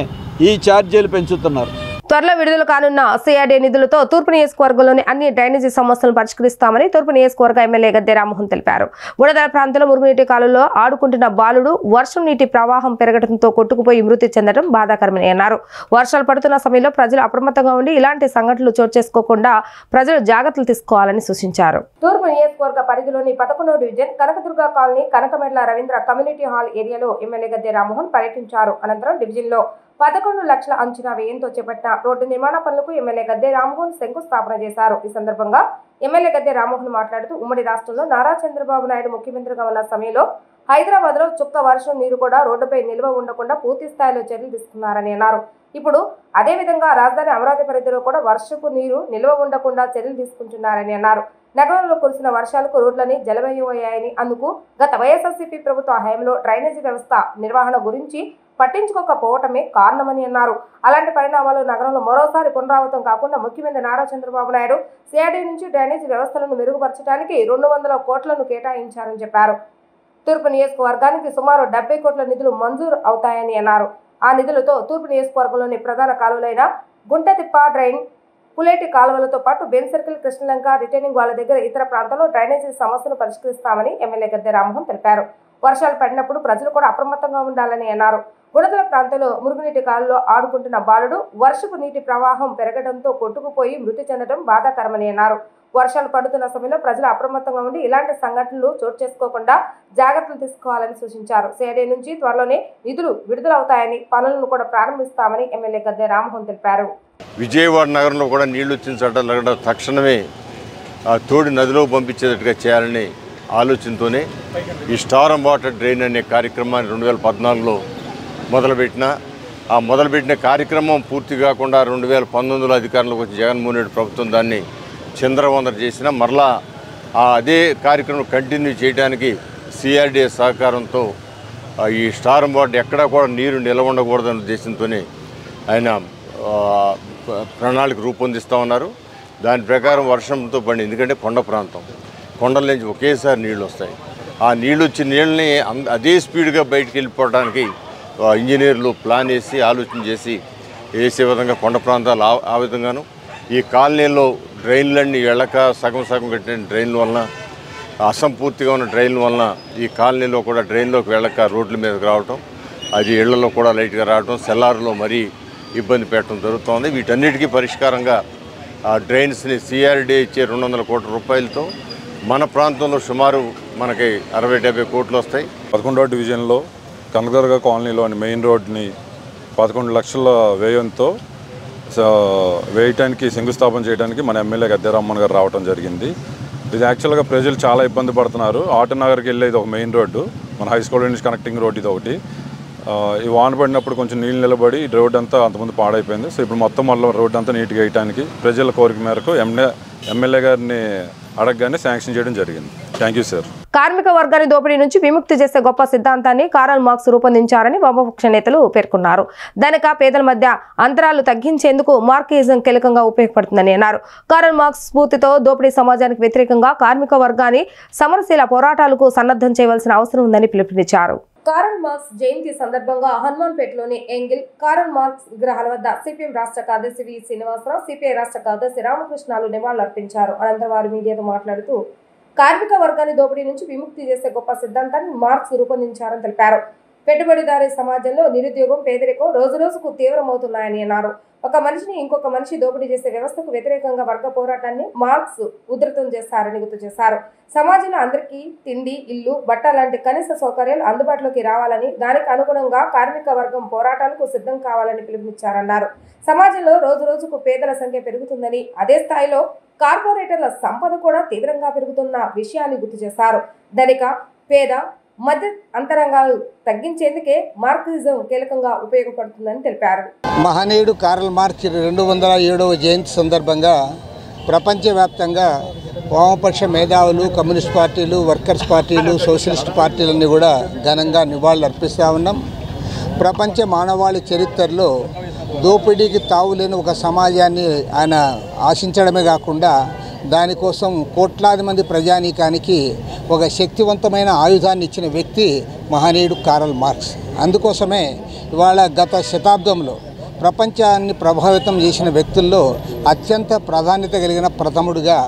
Speaker 9: ఈ ఛార్జీలు పెంచుతున్నారు.
Speaker 1: త్వరలో విడుదల కానున్న సిఆర్డీ నిధులతో తూర్పు నియోజకవర్గంలోని అన్ని డ్రైనేజీ సమస్యలను పరిష్కరిస్తామని తూర్పు నియోజకవర్గ ఎమ్మెల్యే గద్దె రామ్మోహన్ తెలిపారు. బుడదల ప్రాంతంలో మురుగునీటి కాలువలో ఆడుకుంటున్న బాలుడు వర్షం నీటి ప్రవాహం పెరగడంతో కొట్టుకుపోయి మృతి చెందడం బాధాకరమని అన్నారు. వర్షాలు పడుతున్న సమయంలో ప్రజలు అప్రమత్తంగా ఉండి ఇలాంటి సంఘటనలు చోటు చేసుకోకుండా ప్రజలు జాగ్రత్తలు తీసుకోవాలని సూచించారు. తూర్పు నియోజకవర్గ పరిధిలోని 11వ division Kanakadurga colony Kanakamedla Ravindra community hall ఏరియాలో ఎమ్మెల్యే గద్దె రామ్మోహన్ పర్యటించారు. అనంతరం డివిజన్లో 11 లక్షల అంచనా వ్యయంతో చేపట్టిన రోడ్డు నిర్మాణ పనులకు ఎమ్మెల్యే గద్దె రామ్మోహన్ శంకుస్థాపన చేశారు. ఈ సందర్భంగా ఎమ్మెల్యే గద్దె రామ్మోహన్ మాట్లాడుతూ ఉమ్మడి రాష్ట్రంలో నారా చంద్రబాబు నాయుడు ముఖ్యమంత్రిగా ఉన్న సమయంలో హైదరాబాద్ లో చుక్క వర్షం నీరు కూడా రోడ్డుపై నిల్వ ఉండకుండా పూర్తి స్థాయిలో చర్యలు తీసుకున్నారని అన్నారు. ఇప్పుడు అదే విధంగా రాజధాని అమరావతి పరిధిలో కూడా వర్షపు నీరు నిల్వ ఉండకుండా చర్యలు తీసుకుంటున్నారని అన్నారు. నగరంలో కురిసిన వర్షాలకు రోడ్లని జలమయమయ్యాయని, అందుకు గత వైఎస్ఆర్సీపీ ప్రభుత్వ హయాంలో డ్రైనేజీ వ్యవస్థ నిర్వహణ గురించి పట్టించుకోకపోవటమే కారణమని అన్నారు. అలాంటి పరిణామాలు నగరంలో మరోసారి పునరావృతం కాకుండా ముఖ్యమంత్రి నారా చంద్రబాబు నాయుడు సిఆర్డీ నుంచి డ్రైనేజీ వ్యవస్థలను మెరుగుపరచడానికి 200 కోట్లను కేటాయించారని చెప్పారు. తూర్పు నియోజకవర్గానికి సుమారు 70 కోట్ల నిధులు మంజూరు అవుతాయని అన్నారు. ఆ నిధులతో తూర్పు నియోజకవర్గంలోని ప్రధాన కాలువలైన గుంటతిప్ప డ్రైన్, పులేటి కాలువలతో పాటు బెన్ సర్కిల్, కృష్ణలంక, రిటైనింగ్ వాళ్ళ దగ్గర ఇతర ప్రాంతాల్లో డ్రైనేజీ సమస్యను పరిష్కరిస్తామని ఎమ్మెల్యే గద్దె రామ్మోహన్ తెలిపారు. వర్షాలు పడినప్పుడు ప్రజలు కూడా అప్రమత్తంగా ఉండాలని అన్నారు. గుణదల ప్రాంతంలో మురుగునీటి కాలువలో ఆడుకుంటున్న బాలుడు వర్షపు నీటి ప్రవాహం పెరగడంతో కొట్టుకుపోయి మృతి చెందడం బాధాకరమని అన్నారు. వర్షాలు పడుతున్న సమయంలో ప్రజలు అప్రమత్తంగా ఉండి ఇలాంటి సంఘటనలు చోటు చేసుకోకుండా జాగ్రత్తలు తీసుకోవాలని సూచించారు. సిఐడి నుంచి త్వరలోనే నిధులు విడుదలవుతాయని, పనులను కూడా ప్రారంభిస్తామని ఎమ్మెల్యే గద్దె రామ్మోహన్ తెలిపారు.
Speaker 10: విజయవాడ నగరంలో కూడా నీళ్లు వచ్చిన చట్టాలు తక్షణమే తోడి నదిలో పంపించేటట్టుగా చేయాలని ఆలోచనతోనే ఈ స్టారం వాటర్ డ్రైన్ అనే కార్యక్రమాన్ని 2014లో మొదలుపెట్టిన కార్యక్రమం పూర్తి కాకుండా 2019లో అధికారంలోకి వచ్చి జగన్మోహన్ రెడ్డి ప్రభుత్వం దాన్ని చిందరవందర చేసిన మరలా అదే కార్యక్రమం కంటిన్యూ చేయడానికి సిఆర్డీఏ సహకారంతో ఈ స్టారం వాటర్ ఎక్కడా కూడా నీరు నిలవ ఉండకూడదనే ఉద్దేశంతోనే ఆయన ప్రణాళిక రూపొందిస్తూ ఉన్నారు. దాని ప్రకారం వర్షంతో పడి, ఎందుకంటే కొండ ప్రాంతం, కొండల నుంచి ఒకేసారి నీళ్ళు వస్తాయి. ఆ నీళ్ళు వచ్చి నీళ్ళని అదే స్పీడ్గా బయటికి వెళ్ళిపోవడానికి ఇంజనీర్లు ప్లాన్ వేసి ఆలోచన చేసి వేసే విధంగా కొండ ప్రాంతాలు ఆ విధంగాను ఈ కాలనీలో డ్రైన్లన్నీ వెళ్ళక సగం కట్టిన డ్రైన్ల వలన, అసంపూర్తిగా ఉన్న డ్రైన్ల వలన ఈ కాలనీలో కూడా డ్రైన్లోకి వెళ్ళక రోడ్ల మీదకి రావటం, అది ఇళ్లలో కూడా లైట్గా రావటం, సెల్లార్లో మరీ ఇబ్బంది పెట్టడం జరుగుతోంది. వీటన్నిటికీ పరిష్కారంగా ఆ డ్రైన్స్ని సిఆర్డీ ఇచ్చే 200 కోట్ల రూపాయలతో మన ప్రాంతంలో సుమారు మనకి 60-70 కోట్లు వస్తాయి.
Speaker 11: 11వ డివిజన్లో కనకదుర్గ కాలనీలోని మెయిన్ రోడ్ని 11 లక్షల వ్యయంతో వేయటానికి, శంకుస్థాపన చేయడానికి మన ఎమ్మెల్యే గద్దె రామ్మోహన్ గారు రావడం జరిగింది. ఇది యాక్చువల్గా ప్రజలు చాలా ఇబ్బంది పడుతున్నారు. ఆటోనగర్కి వెళ్ళేది ఒక మెయిన్ రోడ్డు, మన హై స్కూల్ నుంచి కనెక్టింగ్ రోడ్ ఇది ఒకటి. ఈ వాన పడినప్పుడు కొంచెం నీళ్ళు నిలబడి రోడ్ అంతా అంతకుముందు పాడైపోయింది. సో ఇప్పుడు మొత్తం మళ్ళీ రోడ్డు అంతా నీట్గా వేయడానికి ప్రజల కోరిక మేరకు ఎమ్మెల్యే గారిని అడగగానే శాంక్షన్ చేయడం జరిగింది. Thank you sir.
Speaker 1: కార్మిక వర్గాన్ని దోపిడీ నుంచి విముక్తి చేసే గొప్ప సిద్ధాంతాన్ని కారల్ మార్క్స్ రూపొందించారని వామపక్ష నేతలు పేర్కొన్నారు. దానిక పేదల మధ్య అంతరాలు తగ్గించేందుకు మార్క్సిజం కీలకంగా ఉపయోగపడుతుందని అన్నారు. కారల్ మార్క్స్ స్ఫూర్తితో దోపిడీ సమాజానికి వ్యతిరేకంగా కార్మిక వర్గాన్ని సమరశీల పోరాటాలకు సన్నద్ధం చేయవలసిన అవసరం ఉందని పిలుపునిచ్చారు. కారల్ మార్క్స్ జయంతి సందర్భంగా హనుమాన్పేటలోని ఎంగిల్ కారల్ మార్క్స్ విగ్రహాల వద్ద సిపిఎం రాష్ట్ర కార్యదర్శి వి శ్రీనివాసరావు, సిపిఐ రాష్ట్ర కార్యదర్శి రామకృష్ణాలు నివాళులర్పించారు. అనంతరం వారు మీడియాతో మాట్లాడుతూ కార్మిక వర్గాన్ని దోపిడీ నుంచి విముక్తి చేసే గొప్ప సిద్ధాంతాన్ని మార్క్స్ రూపొందించారని తెలిపారు. పెట్టుబడిదారీ సమాజంలో నిరుద్యోగం, పేదరికం రోజురోజుకు తీవ్రమవుతున్నాయని అన్నారు. ఒక మనిషిని ఇంకొక మనిషి దోపిడీ చేసే వ్యవస్థకు వ్యతిరేకంగా వర్గ పోరాటాన్ని మార్క్స్ ఉధృతం చేశారని గుర్తు చేశారు. సమాజంలో అందరికీ తిండి, ఇల్లు, బట్ట లాంటి కనీస సౌకర్యాలు అందుబాటులోకి రావాలని, దానికి అనుగుణంగా కార్మిక వర్గం పోరాటాలకు సిద్ధం కావాలని పిలుపునిచ్చారన్నారు. సమాజంలో రోజురోజుకు పేదల సంఖ్య పెరుగుతుందని, అదే స్థాయిలో కార్పొరేటర్ల సంపద కూడా తీవ్రంగా పెరుగుతున్న విషయాన్ని గుర్తు చేశారు. ధనిక, పేద, మధ్య అంతరంగాలు తగ్గించేందుకే మార్క్సిజం కీలకంగా ఉపయోగపడుతుందని తెలిపారు.
Speaker 12: మహనీయుడు కారల్ మార్క్స్ 207వ జయంతి సందర్భంగా ప్రపంచవ్యాప్తంగా వామపక్ష మేధావులు, కమ్యూనిస్ట్ పార్టీలు, వర్కర్స్ పార్టీలు, సోషలిస్ట్ పార్టీలన్నీ కూడా ఘనంగా నివాళులు అర్పిస్తూ ఉన్నాం. ప్రపంచ మానవాళి చరిత్రలో దోపిడీకి తావులేని ఒక సమాజాన్ని ఆయన ఆశించడమే కాకుండా దానికోసం కోట్లాది మంది ప్రజానీకానికి ఒక శక్తివంతమైన ఆయుధాన్ని ఇచ్చిన వ్యక్తి మహనీయుడు కారల్ మార్క్స్. అందుకోసమే ఇవాళ గత శతాబ్దంలో ప్రపంచాన్ని ప్రభావితం చేసిన వ్యక్తుల్లో అత్యంత ప్రాధాన్యత కలిగిన ప్రథముడుగా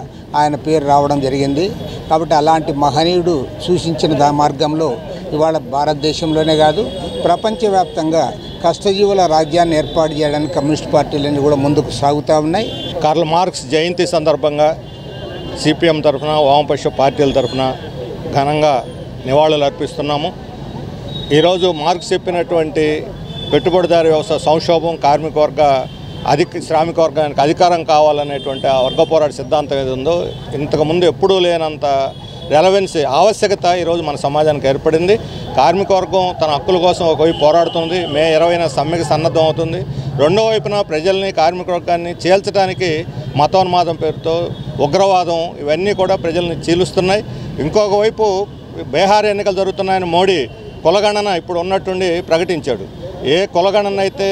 Speaker 12: ఆయన పేరు రావడం జరిగింది. కాబట్టి అలాంటి మహనీయుడు సూచించిన మార్గంలో ఇవాళ భారతదేశంలోనే కాదు ప్రపంచవ్యాప్తంగా కష్టజీవుల రాజ్యాన్ని ఏర్పాటు చేయడానికి కమ్యూనిస్ట్ పార్టీలన్నీ కూడా ముందుకు సాగుతూ ఉన్నాయి.
Speaker 13: కార్ల్ మార్క్స్ జయంతి సందర్భంగా సిపిఎం తరఫున, వామపక్ష పార్టీల తరఫున ఘనంగా నివాళులు అర్పిస్తున్నాము. ఈరోజు మార్క్స్ చెప్పినటువంటి పెట్టుబడిదారు వ్యవస్థ సంక్షోభం, కార్మిక వర్గ శ్రామిక వర్గానికి అధికారం కావాలనేటువంటి ఆ వర్గ పోరాట సిద్ధాంతం ఏది ఉందో ఇంతకుముందు ఎప్పుడూ లేనంత రెలవెన్సీ ఆవశ్యకత ఈరోజు మన సమాజానికి ఏర్పడింది. కార్మిక వర్గం తన హక్కుల కోసం ఒకవైపు పోరాడుతుంది. మే 20న సమ్మెకి సన్నద్ధం అవుతుంది. రెండో వైపున ప్రజల్ని, కార్మిక వర్గాన్ని చీల్చడానికి మతోన్మాదం పేరుతో ఉగ్రవాదం ఇవన్నీ కూడా ప్రజల్ని చీలుస్తున్నాయి. ఇంకొక వైపు బీహార్ ఎన్నికలు జరుగుతున్నాయని మోడీ కులగణన ఇప్పుడు ఉన్నట్టుండి ప్రకటించాడు. ఏ కులగణన అయితే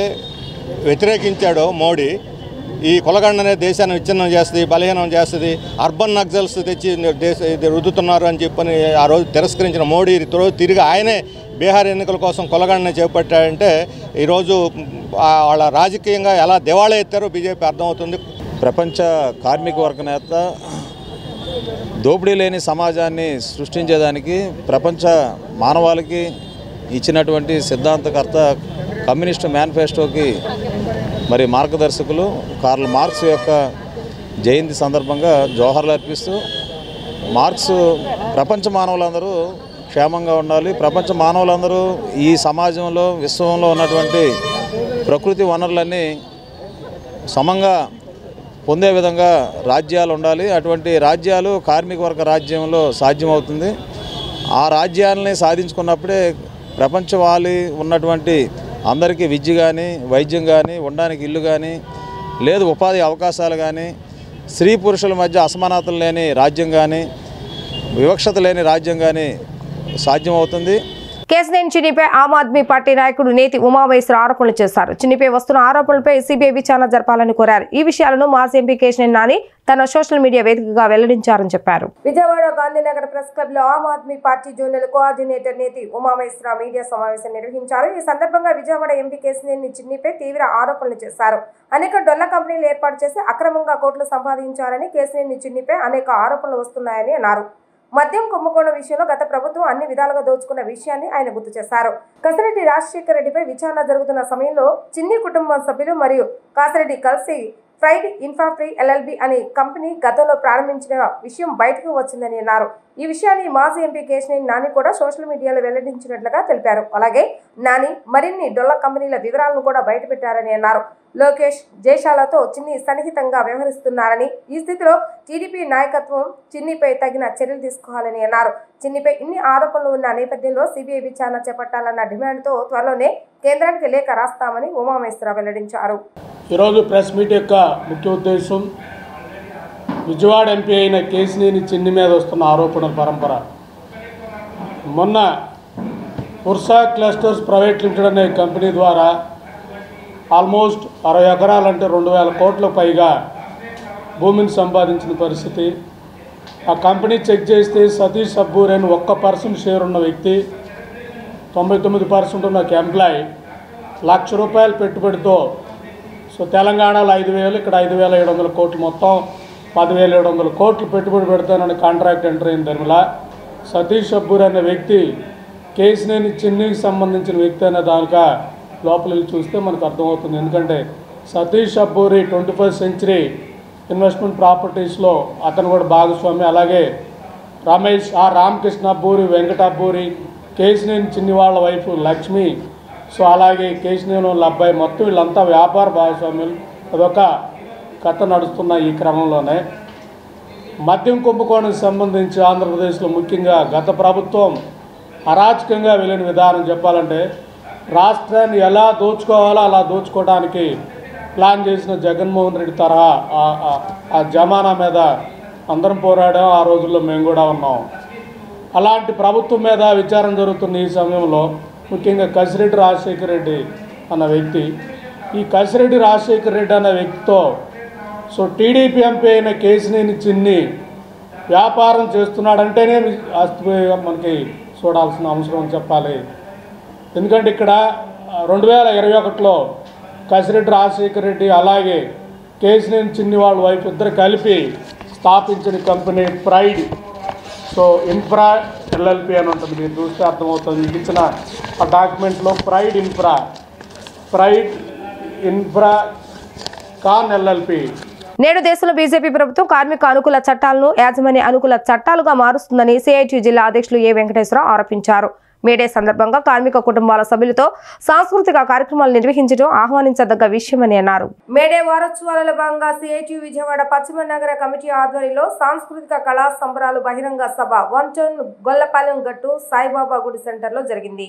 Speaker 13: వ్యతిరేకించాడో మోడీ, ఈ కులగణనే దేశాన్ని విచ్ఛిన్నం చేస్తుంది, బలహీనం చేస్తుంది, అర్బన్ నక్సల్స్ తెచ్చి ఇది రుద్దుతున్నారు అని చెప్పని ఆ రోజు తిరస్కరించిన మోడీ తిరిగి ఆయనే బీహార్ ఎన్నికల కోసం కులగణన చేపట్టాడంటే ఈరోజు వాళ్ళ రాజకీయంగా ఎలా దివాళా ఎత్తారో బీజేపీ అర్థమవుతుంది.
Speaker 14: ప్రపంచ కార్మిక వర్గ నేత దోపిడీ లేని సమాజాన్ని సృష్టించేదానికి ప్రపంచ మానవాళికి ఇచ్చినటువంటి సిద్ధాంతకర్త కమ్యూనిస్ట్ మేనిఫెస్టోకి మరి మార్గదర్శకులు కార్ల్ మార్క్స్ యొక్క జయంతి సందర్భంగా జోహార్లు అర్పిస్తూ, మార్క్స్ ప్రపంచ మానవులందరూ క్షేమంగా ఉండాలి, ప్రపంచ మానవులందరూ ఈ సమాజంలో విశ్వంలో ఉన్నటువంటి ప్రకృతి వనరులన్నీ సమంగా పొందే విధంగా రాజ్యాలు ఉండాలి. అటువంటి రాజ్యాలు కార్మిక వర్గ రాజ్యంలో సాధ్యమవుతుంది. ఆ రాజ్యాలని సాధించుకున్నప్పుడే ప్రపంచవాలి ఉన్నటువంటి అందరికీ విద్య కానీ, వైద్యం కానీ, ఉండడానికి ఇల్లు కానీ, లేదు ఉపాధి అవకాశాలు కానీ, స్త్రీ పురుషుల మధ్య అసమానతలు లేని రాజ్యం కానీ, వివక్షత లేని రాజ్యం కానీ సాధ్యమవుతుంది.
Speaker 1: కేసినేని చిన్నిపై ఆమ్ ఆద్మీ పార్టీ నాయకుడు నేతి ఉమామహేశ్వర ఆరోపణలు చేశారు. చిన్నిపై వస్తున్న ఆరోపణలపై సిబిఐ విచారణ జరపాలని కోరారు. ఈ విషయాలను మాజీ ఎంపీ కేసినేని నాని తన సోషల్ మీడియా వేదికగా వెల్లడించారని చెప్పారు. విజయవాడ గాంధీనగర్ ప్రెస్ క్లబ్ లో Aam Aadmi party zonal coordinator నేతి ఉమామహేశ్వర మీడియా సమావేశం నిర్వహించారు. ఈ సందర్భంగా విజయవాడ ఎంపీ కేసినేని చిన్నిపై తీవ్ర ఆరోపణలు చేశారు. అనేక డొల్ల కంపెనీలు ఏర్పాటు చేసి అక్రమంగా కోట్లు సంపాదించారని, కేసినేని చిన్నిపై అనేక ఆరోపణలు వస్తున్నాయని అన్నారు. మద్యం కుంభకోణం విషయంలో గత ప్రభుత్వం అన్ని విధాలుగా దోచుకున్న విషయాన్ని ఆయన గుర్తు చేశారు. కసిరెడ్డి రాజశేఖర రెడ్డిపై విచారణ జరుగుతున్న సమయంలో చిన్ని కుటుంబం సభ్యులు మరియు కాసిరెడ్డి కలిసి ఫ్రైడ్ ఇన్ఫ్రాఫ్రీ ఎల్ఎల్బి అనే కంపెనీ గతంలో ప్రారంభించిన విషయం బయటకు వచ్చిందని అన్నారు. ఈ విషయాన్ని మాజీ ఎంపీ కేసినేని నాని కూడా సోషల్ మీడియాలో వెల్లడించినట్లుగా తెలిపారు. అలాగే నాని మరిన్ని డొల్ల కంపెనీల వివరాలను కూడా బయటపెట్టారని అన్నారు. లోకేష్ జైశాలతో చిన్ని సన్నిహితంగా వ్యవహరిస్తున్నారని, ఈ స్థితిలో టీడీపీ నాయకత్వం చిన్నిపై తగిన చర్యలు తీసుకోవాలని అన్నారు. చిన్నిపై ఇన్ని ఆరోపణలు ఉన్న నేపథ్యంలో సిబిఐ విచారణ చేపట్టాలన్న డిమాండ్తో త్వరలోనే కేంద్రానికి లేఖ రాస్తామని ఉమామహేశ్వర వెల్లడించారు.
Speaker 15: ఈరోజు ప్రెస్ మీట్ యొక్క ముఖ్య ఉద్దేశం విజయవాడ ఎంపీ అయిన కేసినేని చిన్ని మీద వస్తున్న ఆరోపణల పరంపర. మొన్న పుర్సా క్లస్టర్స్ ప్రైవేట్ లిమిటెడ్ అనే కంపెనీ ద్వారా ఆల్మోస్ట్ 60 ఎకరాలంటే 2000 కోట్లకు పైగా భూమిని సంపాదించిన పరిస్థితి. ఆ కంపెనీ చెక్ చేస్తే సతీష్ సబ్బూర్ అని 1% షేర్ ఉన్న వ్యక్తి, 99% ఉన్న ఒక ఎంప్లాయీ, ₹1,00,000 పెట్టుబడితో తెలంగాణలో 5,000, ఇక్కడ 5,700 కోట్లు, మొత్తం 10,700 కోట్లు పెట్టుబడి పెడతానని కాంట్రాక్ట్ ఎంటర్ అయిన ధర్మిలా సతీష్ సబ్బూర్ అనే వ్యక్తి కేసినేని చిన్నికి సంబంధించిన వ్యక్తి అనే దానిక లోపల చూస్తే మనకు అర్థమవుతుంది. ఎందుకంటే Satish Saburi 21st century investment ప్రాపర్టీస్లో అతను కూడా భాగస్వామి. అలాగే రమేష్ రామకృష్ణ అబ్బూరి, వెంకట అబ్బూరి, కేసినేని చిన్ని వాళ్ళ వైఫ్ లక్ష్మి, అలాగే కేసినేని వాళ్ళ అబ్బాయి, మొత్తం వీళ్ళంతా వ్యాపార భాగస్వాములు. అదొక కథ నడుస్తున్న ఈ క్రమంలోనే మద్యం కుంభకోణానికి సంబంధించి ఆంధ్రప్రదేశ్లో ముఖ్యంగా గత ప్రభుత్వం అరాచకంగా వెళ్ళిన విధానం చెప్పాలంటే, రాష్ట్రాన్ని ఎలా దోచుకోవాలో అలా దోచుకోవడానికి ప్లాన్ చేసిన జగన్మోహన్ రెడ్డి తరహా ఆ జమానా మీద అందరం పోరాడాం. ఆ రోజుల్లో మేము కూడా ఉన్నాం. అలాంటి ప్రభుత్వం మీద విచారణ జరుగుతున్న ఈ సమయంలో ముఖ్యంగా కసిరెడ్డి రాజశేఖర రెడ్డి అన్న వ్యక్తి, ఈ కసిరెడ్డి రాజశేఖర రెడ్డి అన్న వ్యక్తితో టీడీపీ ఎంపీ అయిన కేసినేని చిన్ని వ్యాపారం చేస్తున్నాడంటేనే మనకి చూడాల్సిన అవసరం అని చెప్పాలి. ఎందుకంటే ఇక్కడ 2021లో కసిరెడ్డి రాజశేఖర రెడ్డి అలాగే కేసినేని చిన్ని వాళ్ళ వైఫ్ ఇద్దరు కలిపి స్థాపించిన కంపెనీ ప్రైడ్ ఇన్ఫ్రా ఎల్ఎల్పి అని ఉంటుంది. మీరు చూస్తే అర్థమవుతుంది. మీకు ఇచ్చిన ఆ డాక్యుమెంట్లో ప్రైడ్ ఇన్ఫ్రా కాన్ ఎల్ఎల్పి.
Speaker 1: నేడు దేశంలో బీజేపీ ప్రభుత్వం కార్మిక అనుకూల చట్టాలను యాజమాన్య అనుకూల చట్టాలుగా మారుస్తుందని సిఐటి జిల్లా అధ్యక్షులు ఏ వెంకటేశ్వరరావు ఆరోపించారు. మేడే సందర్భంగా కార్మిక కుటుంబాల సభ్యులతో సాంస్కృతిక కార్యక్రమాలు నిర్వహించడం ఆహ్వానించదగ్గ విషయమని అన్నారు. మేడే వారోత్సవాలలో భాగంగా సిఐటియు విజయవాడ పశ్చిమ నగర కమిటీ ఆధ్వర్యంలో సాంస్కృతిక కళా సంబరాలు బహిరంగ సభ 1 గొల్లపాలెం గట్టు సాయిబాబా గుడి సెంటర్లో జరిగింది.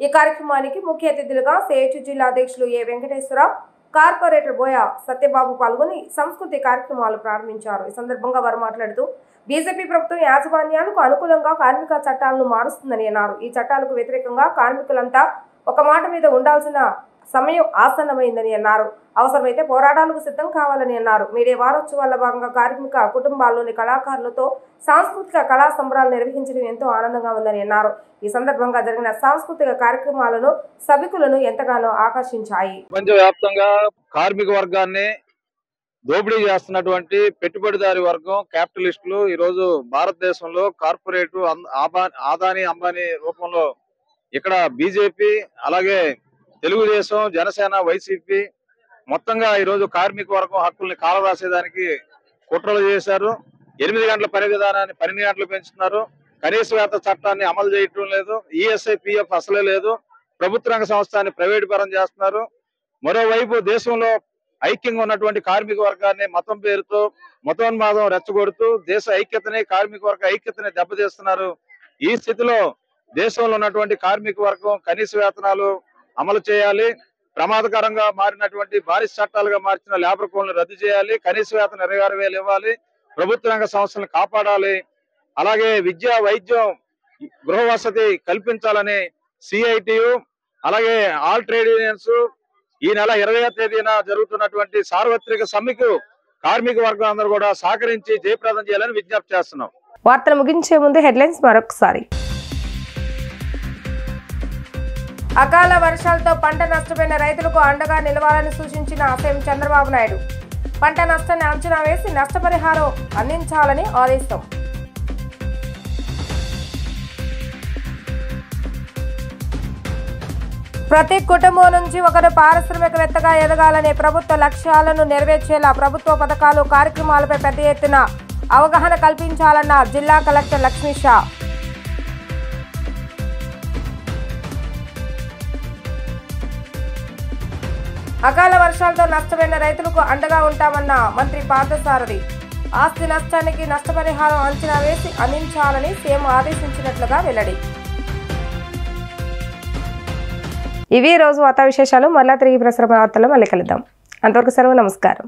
Speaker 1: ఈ కార్యక్రమానికి ముఖ్య అతిథులుగా సిఐటియు జిల్లా అధ్యక్షులు ఏ వెంకటేశ్వరరావు, కార్పొరేటర్ బోయ సత్యబాబు పాల్గొని సంస్కృతి కార్యక్రమాలు ప్రారంభించారు. ఈ సందర్భంగా వారు మాట్లాడుతూ బీజేపీ ప్రభుత్వం యాజమాన్యాలకు అనుకూలంగా కార్మిక చట్టాలను మారుస్తుందని అన్నారు. ఈ చట్టాలకు వ్యతిరేకంగా కార్మికులంతా ఒక మాట మీద ఉండాల్సిన సమయం ఆసన్నమైందని అన్నారు. అవసరమైతే పోరాటాలకు సిద్ధం కావాలని అన్నారు. మీడియా వారోత్సవాల భాగంగా కార్మిక కుటుంబాల్లోని కళాకారులతో సాంస్కృతిక కళా సంబరాలు నిర్వహించడం ఎంతో ఆనందంగా ఉందని అన్నారు. ఈ సందర్భంగా జరిగిన సాంస్కృతిక కార్యక్రమాలను సభికులను ఎంతగానో ఆకర్షించాయి.
Speaker 14: ప్రపంచవ్యాప్తంగా కార్మిక వర్గాన్ని దోపిడీ చేస్తున్నటువంటి పెట్టుబడిదారి వర్గం క్యాపిటలిస్టులు ఈరోజు భారతదేశంలో కార్పొరేట్ ఆదాని అంబానీ రూపంలో ఇక్కడ బీజేపీ అలాగే తెలుగుదేశం జనసేన వైసీపీ మొత్తంగా ఈరోజు కార్మిక వర్గం హక్కుల్ని కాలరాసేదానికి కుట్రలు చేశారు. 8 గంటల పని విధానాన్ని 12 గంటలు పెంచుతున్నారు. కనీస వేతన చట్టాన్ని అమలు చేయటం లేదు. ఈఎస్ఐ పిఎఫ్ అసలే లేదు. ప్రభుత్వ రంగ సంస్థని ప్రైవేట్ పరం చేస్తున్నారు. మరోవైపు దేశంలో ఐక్యంగా ఉన్నటువంటి కార్మిక వర్గాన్ని మతం పేరుతో మతోన్మాదం రెచ్చగొడుతూ దేశ ఐక్యతని కార్మిక వర్గ ఐక్యతని దెబ్బతీస్తున్నారు. ఈ స్థితిలో దేశంలో ఉన్నటువంటి కార్మిక వర్గం కనీస వేతనాలు అమలు చేయాలి. ప్రమాదకరంగా మారినటువంటి బారిస్ చట్టాలుగా మార్చిన లేబర్ కోడ్లను రద్దు చేయాలి. కనీస వేతనం 26,000 ఇవ్వాలి. ప్రభుత్వ రంగ సంస్థలను కాపాడాలి. అలాగే విద్య, వైద్యం, గృహ వసతి కల్పించాలని సిఐటియు అలాగే ఆల్ ట్రేడ్ యూనియన్స్ ఈ నెల 20వ తేదీన జరుగుతున్నటువంటి సార్వత్రిక సమ్మెకు కార్మిక వర్గం అందరూ కూడా సహకరించి జయప్రదం చేయాలని విజ్ఞప్తి చేస్తున్నాం.
Speaker 1: వార్తలు ముగించే ముందు హెడ్లైన్స్ మరొకసారి. అకాల వర్షాలతో పంట నష్టపోయిన రైతులకు అండగా నిలవాలని సూచించిన సీఎం చంద్రబాబు నాయుడు. పంట నష్టాన్ని అంచనా వేసి నష్టపరిహారం అందించాలని ఆదేశం. ప్రతి కుటుంబం నుంచి ఒకరు పారిశ్రామికవేత్తగా ఎదగాలనే ప్రభుత్వ లక్ష్యాలను నెరవేర్చేలా ప్రభుత్వ పథకాలు కార్యక్రమాలపై పెద్ద ఎత్తున అవగాహన కల్పించాలన్న జిల్లా కలెక్టర్ లక్ష్మీ షా. అకాల వర్షాలతో నష్టపోయిన రైతులకు అండగా ఉంటామన్న మంత్రి పార్థసారథి. ఆస్తి నష్టానికి నష్టపరిహారం అంచనా వేసి అందించాలని సీఎం ఆదేశించినట్లుగా వెల్లడి. ఇవి రోజు వార్తా విశేషాలు. మళ్ళా తిరిగి ప్రసార వార్తల్లో మళ్ళీ కలుద్దాం. అంతవరకు సెలవు. నమస్కారం.